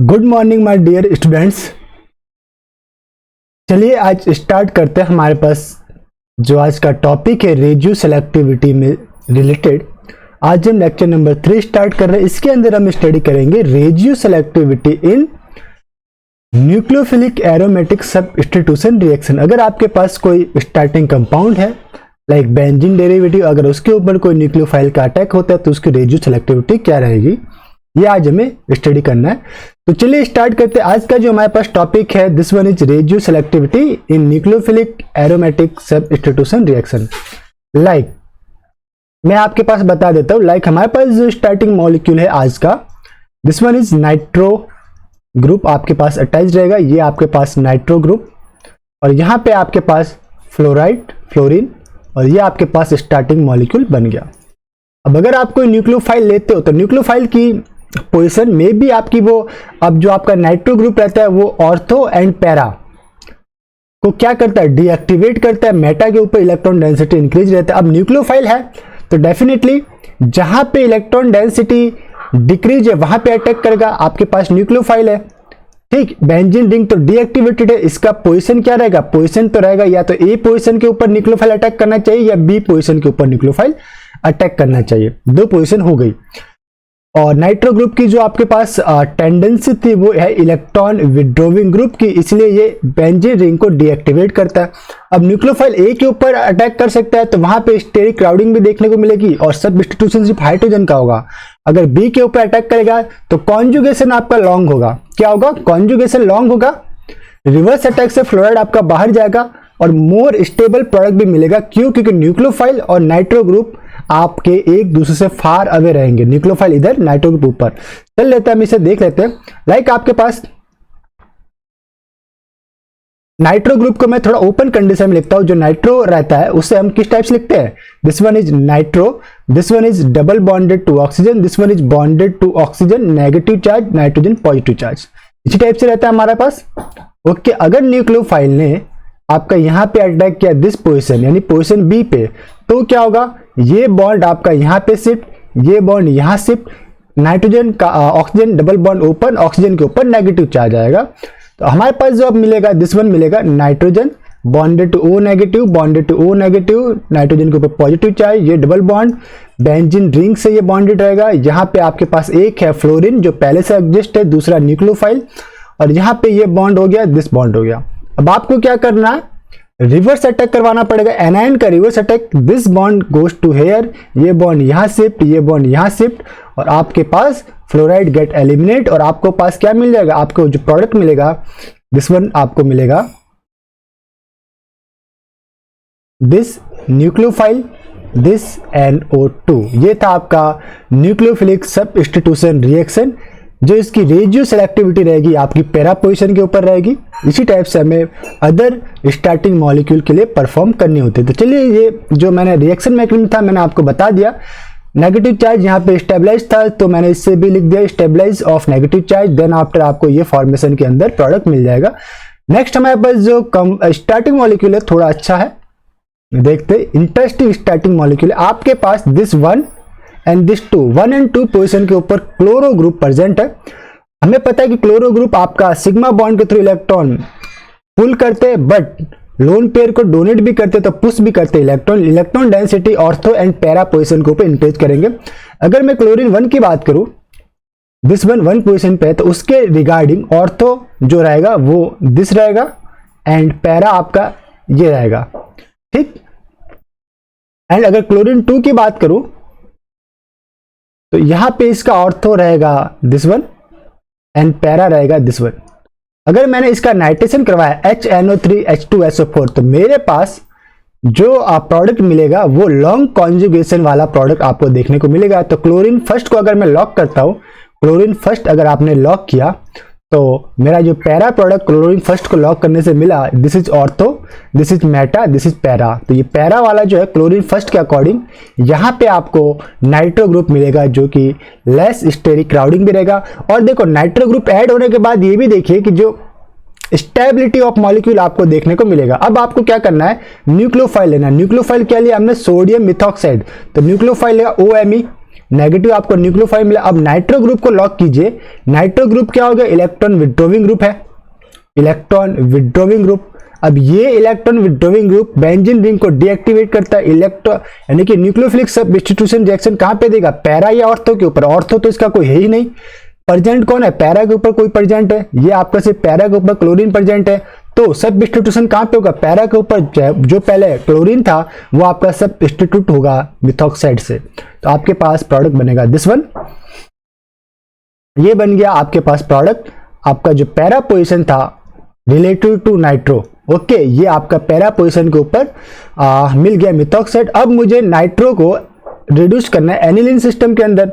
Good morning my dear students. चलिए आज start करते हैं। हमारे पास जो आज का टॉपिक है रेडियो सेलेक्टिविटी में रिलेटेड, आज हम लेक्चर नंबर 3 स्टार्ट कर रहे हैं। इसके अंदर हम स्टडी करेंगे रेडियो सेलेक्टिविटी इन न्यूक्लियोफिलिक एरोमेटिक सब्स्टिट्यूशन रिएक्शन। अगर आपके पास कोई स्टार्टिंग कंपाउंड है लाइक बेंजीन डेरिवेटिव, अगर उसके ऊपर कोई न्यूक्लियोफाइल का अटैक होता है तो उसकी रेडियो सेलेक्टिविटी क्या रहेगी, ये आज हमें स्टडी करना है। तो चलिए स्टार्ट करते हैं। आज का जो हमारे पास टॉपिक है, this one is radio selectivity in nucleophilic aromatic substitution reaction. Like मैं आपके पास बता देता हूं, लाइक हमारे पास जो स्टार्टिंग मॉलिक्यूल है आज का, this one is nitro group आपके पास अटैच रहेगा। ये आपके पास नाइट्रो ग्रुप, और यहां पे आपके पास फ्लोराइड फ्लोरीन, और ये आपके पास स्टार्टिंग मॉलिक्यूल बन गया। अब अगर आप कोई न्यूक्लियोफाइल लेते हो तो न्यूक्लियोफाइल की पोजीशन में भी आपकी वो, अब जो आपका नाइट्रो ग्रुप रहता है वो ऑर्थो एंड पैरा को क्या करता है, डीएक्टिवेट करता है। मेटा के ऊपर इलेक्ट्रॉन डेंसिटी इंक्रीज रहता है। अब न्यूक्लियोफाइल है तो डेफिनेटली जहां पे इलेक्ट्रॉन डेंसिटी डिक्रीज है वहां पे अटैक करेगा। आपके पास न्यूक्लियोफाइल है, ठीक, बेंजीन रिंग तो डीएक्टिवेटेड है। इसका पोजीशन क्या रहेगा, पोजीशन तो रहेगा या तो ए पोजीशन के ऊपर न्यूक्लियोफाइल अटैक करना चाहिए या बी पोजीशन के ऊपर न्यूक्लियोफाइल अटैक करना चाहिए। दो पोजीशन हो गई। और नाइट्रो ग्रुप की जो आपके पास टेंडेंसी थी वो है इलेक्ट्रॉन विड्रॉविंग ग्रुप की, इसलिए ये बेंजीन रिंग को डीएक्टिवेट करता है। अब न्यूक्लियोफाइल ए के ऊपर अटैक कर सकता है तो वहां पे स्टेरिक क्राउडिंग भी देखने को मिलेगी और सब्स्टिट्यूशन सिर्फ हाइड्रोजन का होगा। अगर बी के ऊपर अटैक करेगा तो कॉन्जुगेशन आपका लॉन्ग होगा। क्या होगा, कॉन्जुगेशन लॉन्ग होगा। रिवर्स अटैक से फ्लोराइड आपका बाहर जाएगा और मोर स्टेबल प्रोडक्ट भी मिलेगा। क्यों, क्योंकि न्यूक्लियोफाइल और नाइट्रो ग्रुप आपके एक दूसरे से फार अवे रहेंगे। न्यूक्लियोफाइल इधर, नाइट्रो ग्रुप ऊपर। चल लेते हैं, हम इसे देख लेते हैं। लाइक आपके पास नाइट्रो ग्रुप को मैं थोड़ा ओपन कंडीशन में लिखता हूं। जो नाइट्रो रहता है उससे हम किस टाइप से लिखते हैं, this one is nitro, this one is double bonded to oxygen, this one is bonded to oxygen negative charge, nitrogen positive charge. इसी टाइप से रहता है हमारे पास। ओके, अगर न्यूक्लियोफाइल ने आपका यहां पे अटैक किया दिस पोजीशन यानी पोजीशन बी पे, तो क्या होगा, ये बॉन्ड आपका यहां पे शिफ्ट, ये बॉन्ड यहां शिफ्ट, नाइट्रोजन का oxygen double bond open, oxygen के ऊपर नेगेटिव चार्ज आएगा। तो हमारे पास जो अब मिलेगा दिस वन मिलेगा nitrogen bonded to O negative, bonded to O negative, nitrogen के ऊपर पॉजिटिव चार्ज, ये डबल बॉन्ड बेंजीन रिंग से ये बॉन्डेड रहेगा। यहाँ पे आपके पास एक है फ्लोरीन जो पहले से एग्जिस्ट है, दूसरा न्यूक्लियोफाइल, और यहाँ पे ये बॉन्ड हो गया, दिस बॉन्ड हो गया। अब आपको क्या करना है, रिवर्स अटैक करवाना पड़ेगा। एनायन का reverse attack, this bond goes to here, ये बॉन्ड यहां शिफ्ट, ये बॉन्ड यहां शिफ्ट, और आपके पास फ्लोराइड गेट एलिमिनेट, और आपको पास क्या मिल जाएगा, आपको जो प्रोडक्ट मिलेगा दिस वन आपको मिलेगा दिस न्यूक्लियोफाइल, दिस NO2। ये था आपका न्यूक्लियोफिलिक सब्स्टिट्यूशन रिएक्शन। जो इसकी रेडियो सेलेक्टिविटी रहेगी आपकी पैरा पोजीशन के ऊपर रहेगी। इसी टाइप से हमें अदर स्टार्टिंग मॉलिक्यूल के लिए परफॉर्म करनी होती है। तो चलिए, ये जो मैंने रिएक्शन मैकेनिज्म था मैंने आपको बता दिया। नेगेटिव चार्ज यहाँ पे स्टेबलाइज था तो मैंने इससे भी लिख दिया stabilize of negative charge, then after आपको ये फॉर्मेशन के अंदर प्रोडक्ट मिल जाएगा। नेक्स्ट हमारे पास जो स्टार्टिंग मॉलिक्यूल है थोड़ा अच्छा है, देखते इंटरेस्टिंग स्टार्टिंग मॉलिक्यूल है। आपके पास this one and this 1 and 2 position के ऊपर क्लोरो ग्रुप प्रेजेंट है। हमें पता है कि क्लोरो ग्रुप आपका सिग्मा बॉन्ड के थ्रू इलेक्ट्रॉन पुल करते हैं, बट लोन पेयर को डोनेट भी करते तो पुश भी करते electron. Electron density ortho and para position के ऊपर इंक्रीज करेंगे। अगर मैं क्लोरीन 1 की बात करूं, दिस वन 1 पोजीशन पे है तो उसके रिगार्डिंग ऑर्थो जो रहेगा वो दिस रहेगा एंड पैरा आपका ये रहेगा, ठीक। एंड अगर क्लोरीन 2 की बात करूं तो यहां पे इसका ऑर्थो रहेगा दिस वन एंड पैरा रहेगा दिस वन। अगर मैंने इसका नाइट्रेशन करवाया HNO3 H2SO4 तो मेरे पास जो प्रोडक्ट मिलेगा वो लॉन्ग कॉन्जुगेशन वाला प्रोडक्ट आपको देखने को मिलेगा। तो क्लोरीन फर्स्ट को अगर मैं लॉक करता हूं, क्लोरीन फर्स्ट अगर आपने लॉक किया तो मेरा जो पैरा प्रोडक्ट क्लोरीन फर्स्ट को लॉक करने से मिला, this is ortho, this is Meta, this is para. तो ये पैरा वाला जो है क्लोरीन फर्स्ट के अकॉर्डिंग यहाँ पे आपको नाइट्रो ग्रुप मिलेगा जो कि लेस स्टेरिक क्राउडिंग भी रहेगा। और देखो नाइट्रो ग्रुप ऐड होने के बाद ये भी देखिए कि जो स्टेबिलिटी ऑफ मॉलिक्यूल आपको देखने को मिलेगा। अब आपको क्या करना है, न्यूक्लियोफाइल लेना। न्यूक्लियोफाइल क्या लिया हमने, सोडियम मिथॉक्साइड, तो न्यूक्लियोफाइल लेगा OMe, नेगेटिव आपको न्यूक्लियोफाइल मिला। अब नाइट्रो ग्रुप को लॉक कीजिए। नाइट्रो ग्रुप क्या हो गया? इलेक्ट्रॉन विड्रॉविंग ग्रुप है, इलेक्ट्रॉन विड्रॉविंग ग्रुप। अब ये electron withdrawing group benzene ring को डीएक्टिवेट करता है। इलेक्ट्रॉन यानी कि न्यूक्लियोफिलिक सब्स्टिट्यूशन रिएक्शन कहां पे देगा? पैरा या ऑर्थो के ऊपर? ऑर्थो तो इसका कोई है ही नहीं। प्रेजेंट कौन है? पैरा के ऊपर कोई प्रेजेंट है? ये आपका सिर्फ पैरा के ऊपर क्लोरीन प्रेजेंट है, तो सब्स्टिट्यूशन कहां पे होगा? पैरा के ऊपर। जो पहले क्लोरीन था वो आपका सब्स्टिट्यूट होगा मिथॉक्साइड से, तो आपके पास प्रोडक्ट बनेगा दिस वन। ये बन गया आपके पास प्रोडक्ट। आपका जो पैरा पोजीशन था रिलेटिव टू नाइट्रो, ओके, ये आपका पैरा पोजीशन के ऊपर मिल गया मिथॉक्साइड। अब मुझे नाइट्रो को रिड्यूस करना है एनिलीन सिस्टम के अंदर,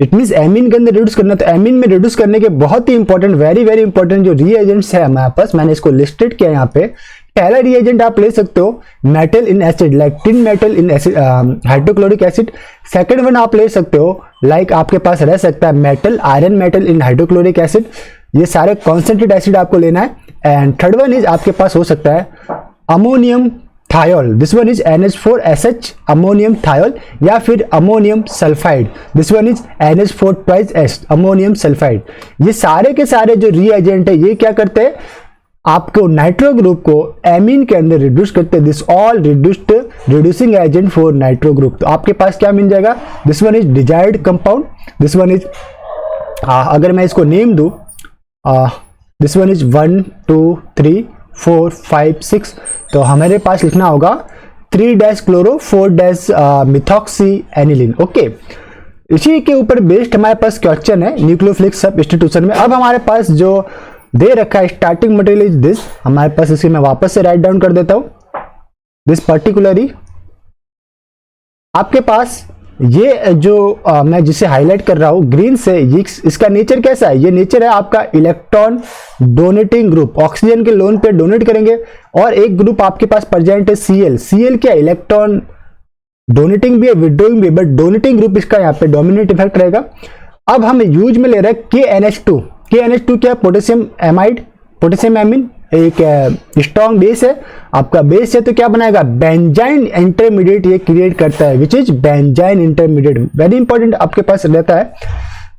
इट मीन एमीन के अंदर रिड्यूस करना। तो एमीन में रिड्यूस करने के बहुत ही इंपॉर्टेंट, वेरी वेरी इंपॉर्टेंट जो रिएजेंट्स है हमारे पास, मैंने इसको लिस्टेड किया यहाँ पे। पहला रिएजेंट आप ले सकते हो metal in acid, like tin metal in acid hydrochloric acid. Second one आप ले सकते हो लाइक आपके पास रह सकता है मेटल आयरन मेटल इन हाइड्रोक्लोरिक एसिड। ये सारे कॉन्सेंट्रेट एसिड आपको लेना है। एंड थर्ड वन इज आपके पास हो सकता है ammonium thiol, this one is NH4SH ammonium thiol, या फिर ammonium sulphide, this one is NH4 twice S ammonium sulphide. ये सारे के सारे जो रिएजेंट है ये क्या करते हैं? आपको नाइट्रो ग्रुप को एमीन के अंदर रिड्यूस करते हैं। This all reduced reducing agent for nitro group. तो आपके पास क्या मिल जाएगा? This one is desired compound, this one is अगर मैं इसको नेम दूं, दिस वन इज 1 2 3 4 5 6, तो हमारे पास लिखना होगा 3 क्लोरो 4 मिथॉक्सी एनिलीन। ओके, इसी के ऊपर बेस्ड हमारे पास क्वेश्चन है न्यूक्लियोफिलिक सब्स्टिट्यूशन में। अब हमारे पास जो दे रखा है स्टार्टिंग मटेरियल इज दिस, हमारे पास इसे मैं वापस से राइट डाउन कर देता हूं। दिस पर्टिकुलरली आपके पास ये जो मैं जिसे हाईलाइट कर रहा हूं ग्रीन से, ये इसका नेचर कैसा है? ये नेचर है आपका इलेक्ट्रॉन डोनेटिंग ग्रुप, ऑक्सीजन के लोन पे डोनेट करेंगे। और एक ग्रुप आपके पास प्रेजेंट है Cl। Cl क्या? इलेक्ट्रॉन डोनेटिंग भी है, विड्रोइंग भी है, बट डोनेटिंग ग्रुप इसका यहाँ पे डोमिनेट इफेक्ट रहेगा। अब हम यूज में ले रहे हैं KNH2। KNH2 क्या? पोटेशियम एमाइड, पोटेशियम एमीन, एक स्ट्रॉन्ग बेस है। आपका बेस है तो क्या बनाएगा? बेंजाइन इंटरमीडिएट ये क्रिएट करता है, which is benzene intermediate, very important आपके पास रहता है।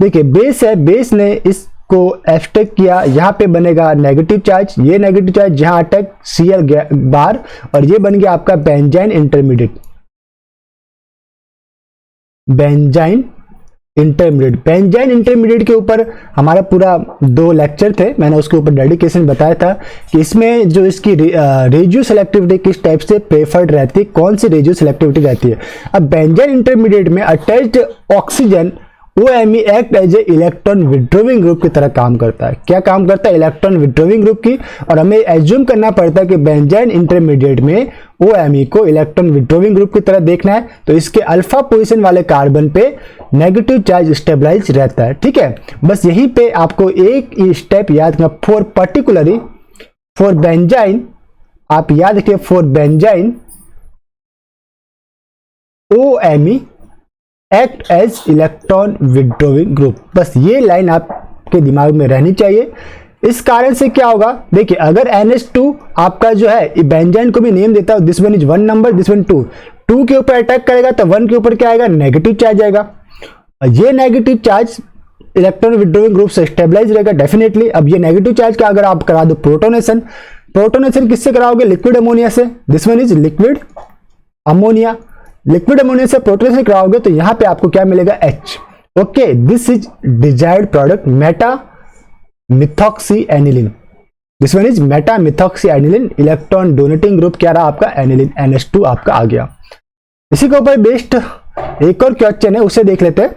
देखिए बेस है, बेस ने इसको एब्स्ट्रैक्ट किया, यहाँ पे बनेगा नेगेटिव चार्ज, ये नेगेटिव चार्ज जहां अटैक Cl बार, और ये बन गया आपका benzene intermediate, benzene intermediate. Benzene intermediate के ऊपर हमारा पूरा 2 लेक्चर थे, मैंने उसके ऊपर डेडिकेशन बताया था कि इसमें जो इसकी रेडियो सेलेक्टिविटी किस टाइप से प्रेफर्ड रहती है, कौन सी रेडियो सेलेक्टिविटी रहती है। अब बेंजाइन इंटरमीडिएट में attached oxygen OMe act as a electron withdrawing group की तरह काम करता है। क्या काम करता है? इलेक्ट्रॉन विड्रोविंग ग्रुप की। और हमें एज्यूम करना पड़ता है कि बेंजाइन इंटरमीडिएट में OMe को इलेक्ट्रॉन विड्रोविंग ग्रुप की तरह देखना है, तो इसके अल्फा पोजीशन वाले कार्बन पे नेगेटिव चार्ज स्टेबलाइज रहता है। ठीक है, बस यहीं पे आपको एक स्टेप याद करना, फॉर पर्टिकुलरली फॉर बेंजाइन, आप याद रखिए for benzene OMe act as electron withdrawing group. बस ये लाइन आपके दिमाग में रहनी चाहिए। इस कारण से क्या होगा? देखिए अगर NH2 आपका जो है बेंजाइन को भी नेम देता है, this one is 1 number, this one 2, 2 के ऊपर अटैक करेगा तो 1 के ऊपर क्या आएगा? नेगेटिव चार्ज आएगा। ये negative charge electron withdrawing group से स्टेबलाइज रहेगा डेफिनेटली। अब ये नेगेटिव चार्ज का अगर आप करा दो प्रोटोनेशन, प्रोटोनेशन किससे कराओगे? लिक्विड अमोनिया से, this one is liquid ammonia. Liquid ammonia से प्रोटोनेशन कराओगे तो यहां पे आपको क्या मिलेगा? H। Okay, this is desired product Meta methoxy aniline, this one is Meta methoxy aniline. Electron donating group क्या रहा आपका? एनिलीन, NH2 आपका आ गया। इसी के ऊपर बेस्ड एक और क्वेश्चन है, उसे देख लेते हैं।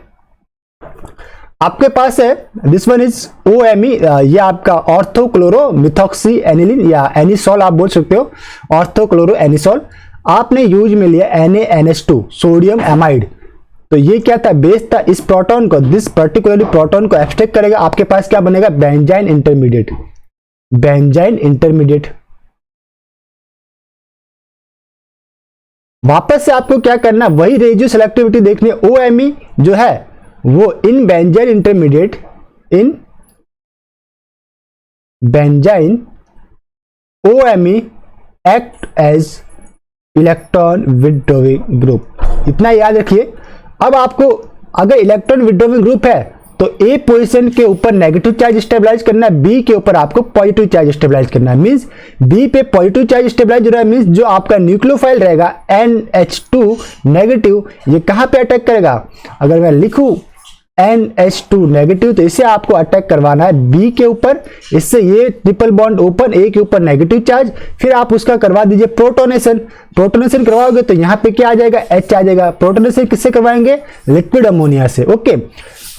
आपके पास है दिस वन इज OMe, ये आपका ऑर्थोक्लोरो मिथॉक्सी एनिलीन या एनिसोल आप बोल सकते हो, ऑर्थोक्लोरो एनिसोल। आपने यूज में लिया NaNH2 सोडियम एमाइड, तो ये क्या था? बेस था। इस प्रोटॉन को, दिस पर्टिकुलरली प्रोटॉन को एब्स्ट्रैक्ट करेगा, आपके पास क्या बनेगा? Benzene intermediate, benzene intermediate. वापस से आपको क्या करना? वही रेडियो सेलेक्टिविटी देखनी है। OMe जो है वो in benzyne intermediate, in benzyne OMe act as electron withdrawing group, इतना याद रखिए। अब आपको अगर इलेक्ट्रॉन विड्रॉइंग ग्रुप है तो ए पोजीशन के ऊपर नेगेटिव चार्ज स्टेबलाइज करना है, बी के ऊपर आपको पॉजिटिव चार्ज स्टेबलाइज करना है। मींस बी पे पॉजिटिव चार्ज स्टेबलाइज हो रहा है, मींस जो आपका न्यूक्लियोफाइल रहेगा NH2 नेगेटिव, ये कहां पे अटैक करेगा? अगर मैं लिखूं NH2 नेगेटिव तो इसे आपको अटैक करवाना है बी के ऊपर, इससे ये ट्रिपल बॉन्ड ओपन, ए के ऊपर नेगेटिव चार्ज, फिर आप उसका करवा दीजिए प्रोटोनेशन। प्रोटोनेशन करवाओगे तो यहाँ पे क्या आ जाएगा? H आ जाएगा। प्रोटोनेशन किससे करवाएंगे? लिक्विड अमोनिया से। ओके,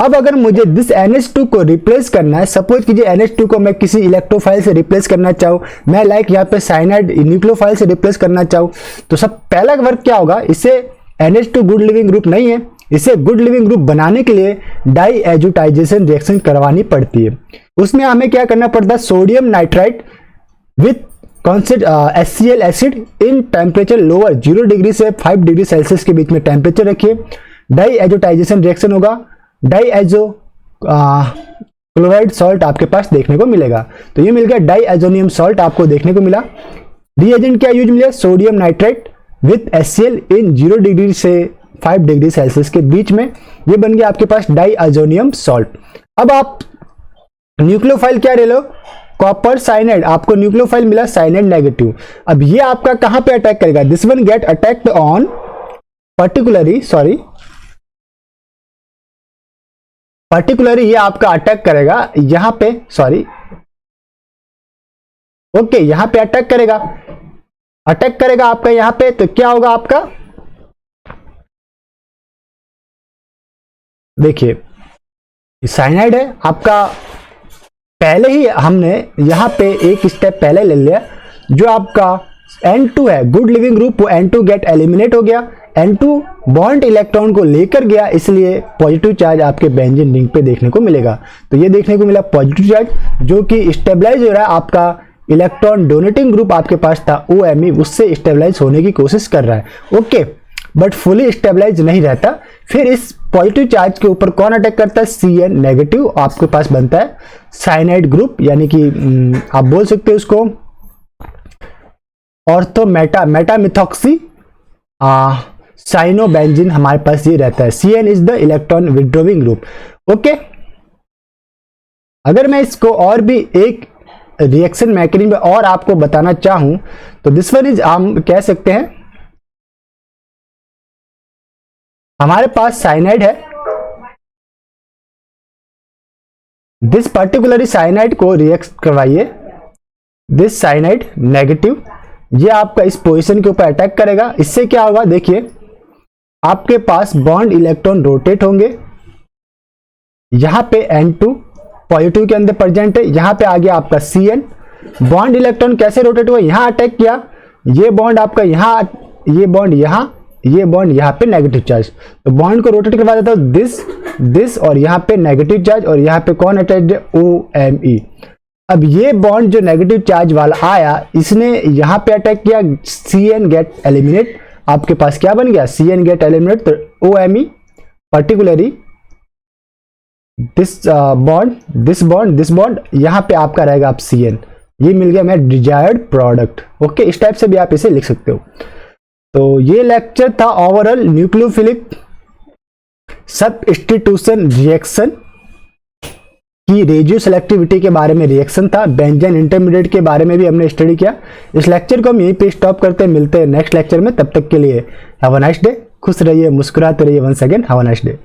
अब अगर मुझे दिस NH2 को रिप्लेस करना है, सपोज कीजिए NH2 को मैं किसी इलेक्ट्रोफाइल से रिप्लेस करना चाहूँ, मैं लाइक यहाँ पे साइनाइड न्यूक्लियोफाइल से रिप्लेस करना चाहूँ, तो सब पहला वर्क क्या होगा? इसे NH2 गुड लिविंग ग्रुप नहीं है, इसे गुड लिविंग ग्रुप बनाने के लिए डाई एजुटाइजेशन रिएक्शन करवानी पड़ती है। उसमें हमें क्या करना पड़ता है? Sodium nitrite with HCl acid in temperature lower 0 degree से 5 डिग्री सेल्सियस के बीच में टेम्परेचर रखिए। डाई एजुटाइजेशन रिएक्शन होगा, डाई एजो क्लोराइड सॉल्ट आपके पास देखने को मिलेगा। तो ये मिल गया डाई एजोनियम सॉल्ट आपको देखने को मिला। रिएजेंट क्या यूज मिला? Sodium nitrite with HCl in 0 degree से 5 डिग्री सेल्सियस के बीच में, ये बन गया आपके पास डाई एजोनियम सॉल्ट। अब आप न्यूक्लियोफाइल क्या ले लो? कॉपर साइनाइड, आपको न्यूक्लियोफाइल मिला साइनाइड नेगेटिव। अब ये आपका कहां पे अटैक करेगा? This one get attacked on particularly ये आपका अटैक करेगा यहां पे, ओके, यहां पे अटैक करेगा आपका यहां पे। तो क्या होगा आपका? देखिए साइनाइड है आपका, पहले ही हमने यहां पे एक स्टेप पहले ले लिया। जो आपका N2 है गुड लिविंग ग्रुप, वो N2 गेट एलिमिनेट हो गया, N2 बॉन्ड इलेक्ट्रॉन को लेकर गया, इसलिए पॉजिटिव चार्ज आपके बेंजीन रिंग पे देखने को मिलेगा। तो ये देखने को मिला पॉजिटिव चार्ज, जो कि स्टेबलाइज हो रहा है। आपका इलेक्ट्रॉन डोनेटिंग ग्रुप आपके पास था OMe, उससे स्टेबलाइज होने की कोशिश कर रहा है। ओके, बट फुली स्टेबलाइज नहीं रहता। फिर इस पॉजिटिव चार्ज के ऊपर कौन अटैक करता है? Cn नेगेटिव, आपके पास बनता है साइनाइड ग्रुप, यानी कि आप बोल सकते हो उसको ऑर्थो मेटामिथॉक्सी साइनोबेंजीन, हमारे पास ये रहता है। Cn is the electron withdrawing group. Okay, अगर मैं इसको और भी एक रिएक्शन मैकेनिज्म और आपको बताना चाहूं तो दिस वन इज, हम कह सकते हैं हमारे पास साइनाइड है, दिस पर्टिकुलरली साइनाइड को रिएक्ट करवाइए, दिस साइनाइड नेगेटिव, ये आपका इस पोजीशन के ऊपर अटैक करेगा। इससे क्या होगा? देखिए आपके पास बॉन्ड इलेक्ट्रॉन रोटेट होंगे, यहां पे N2 पॉजिटिव के अंदर प्रेजेंट है, यहां पे आ गया आपका Cn, बॉन्ड इलेक्ट्रॉन कैसे रोटेट हुआ? यहां अटैक किया, ये बॉन्ड आपका यहां, ये बॉन्ड यहां, ये बॉन्ड यहाँ पे नेगेटिव चार्ज, तो बॉन्ड को रोटेट करवा देता हूं दिस और यहाँ पे नेगेटिव चार्ज, और यहाँ पे कौन अटैच्ड है? OMe। अब ये बॉन्ड जो नेगेटिव चार्ज वाला आया, इसने यहाँ पे अटैक किया, Cn गेट एलिमिनेट, आपके पास क्या बन गया? Cn get eliminate. तो OMe पर्टिकुलरली दिस बॉन्ड यहाँ पे आपका रहेगा आप Cn, ये मिल गया मैं डिजायर्ड प्रोडक्ट। ओके, इस टाइप से भी आप इसे लिख सकते हो। तो ये लेक्चर था ओवरऑल न्यूक्लियोफिलिक सब्स्टिट्यूशन रिएक्शन की रेडियो सेलेक्टिविटी के बारे में रिएक्शन था। बेंजीन इंटरमीडिएट के बारे में भी हमने स्टडी किया। इस लेक्चर को हम यहीं पे स्टॉप करते हैं, मिलते हैं नेक्स्ट लेक्चर में। तब तक के लिए हैव अ नाइस डे, खुश रहिए, मुस्कुराते रहिए। Once again have a nice day.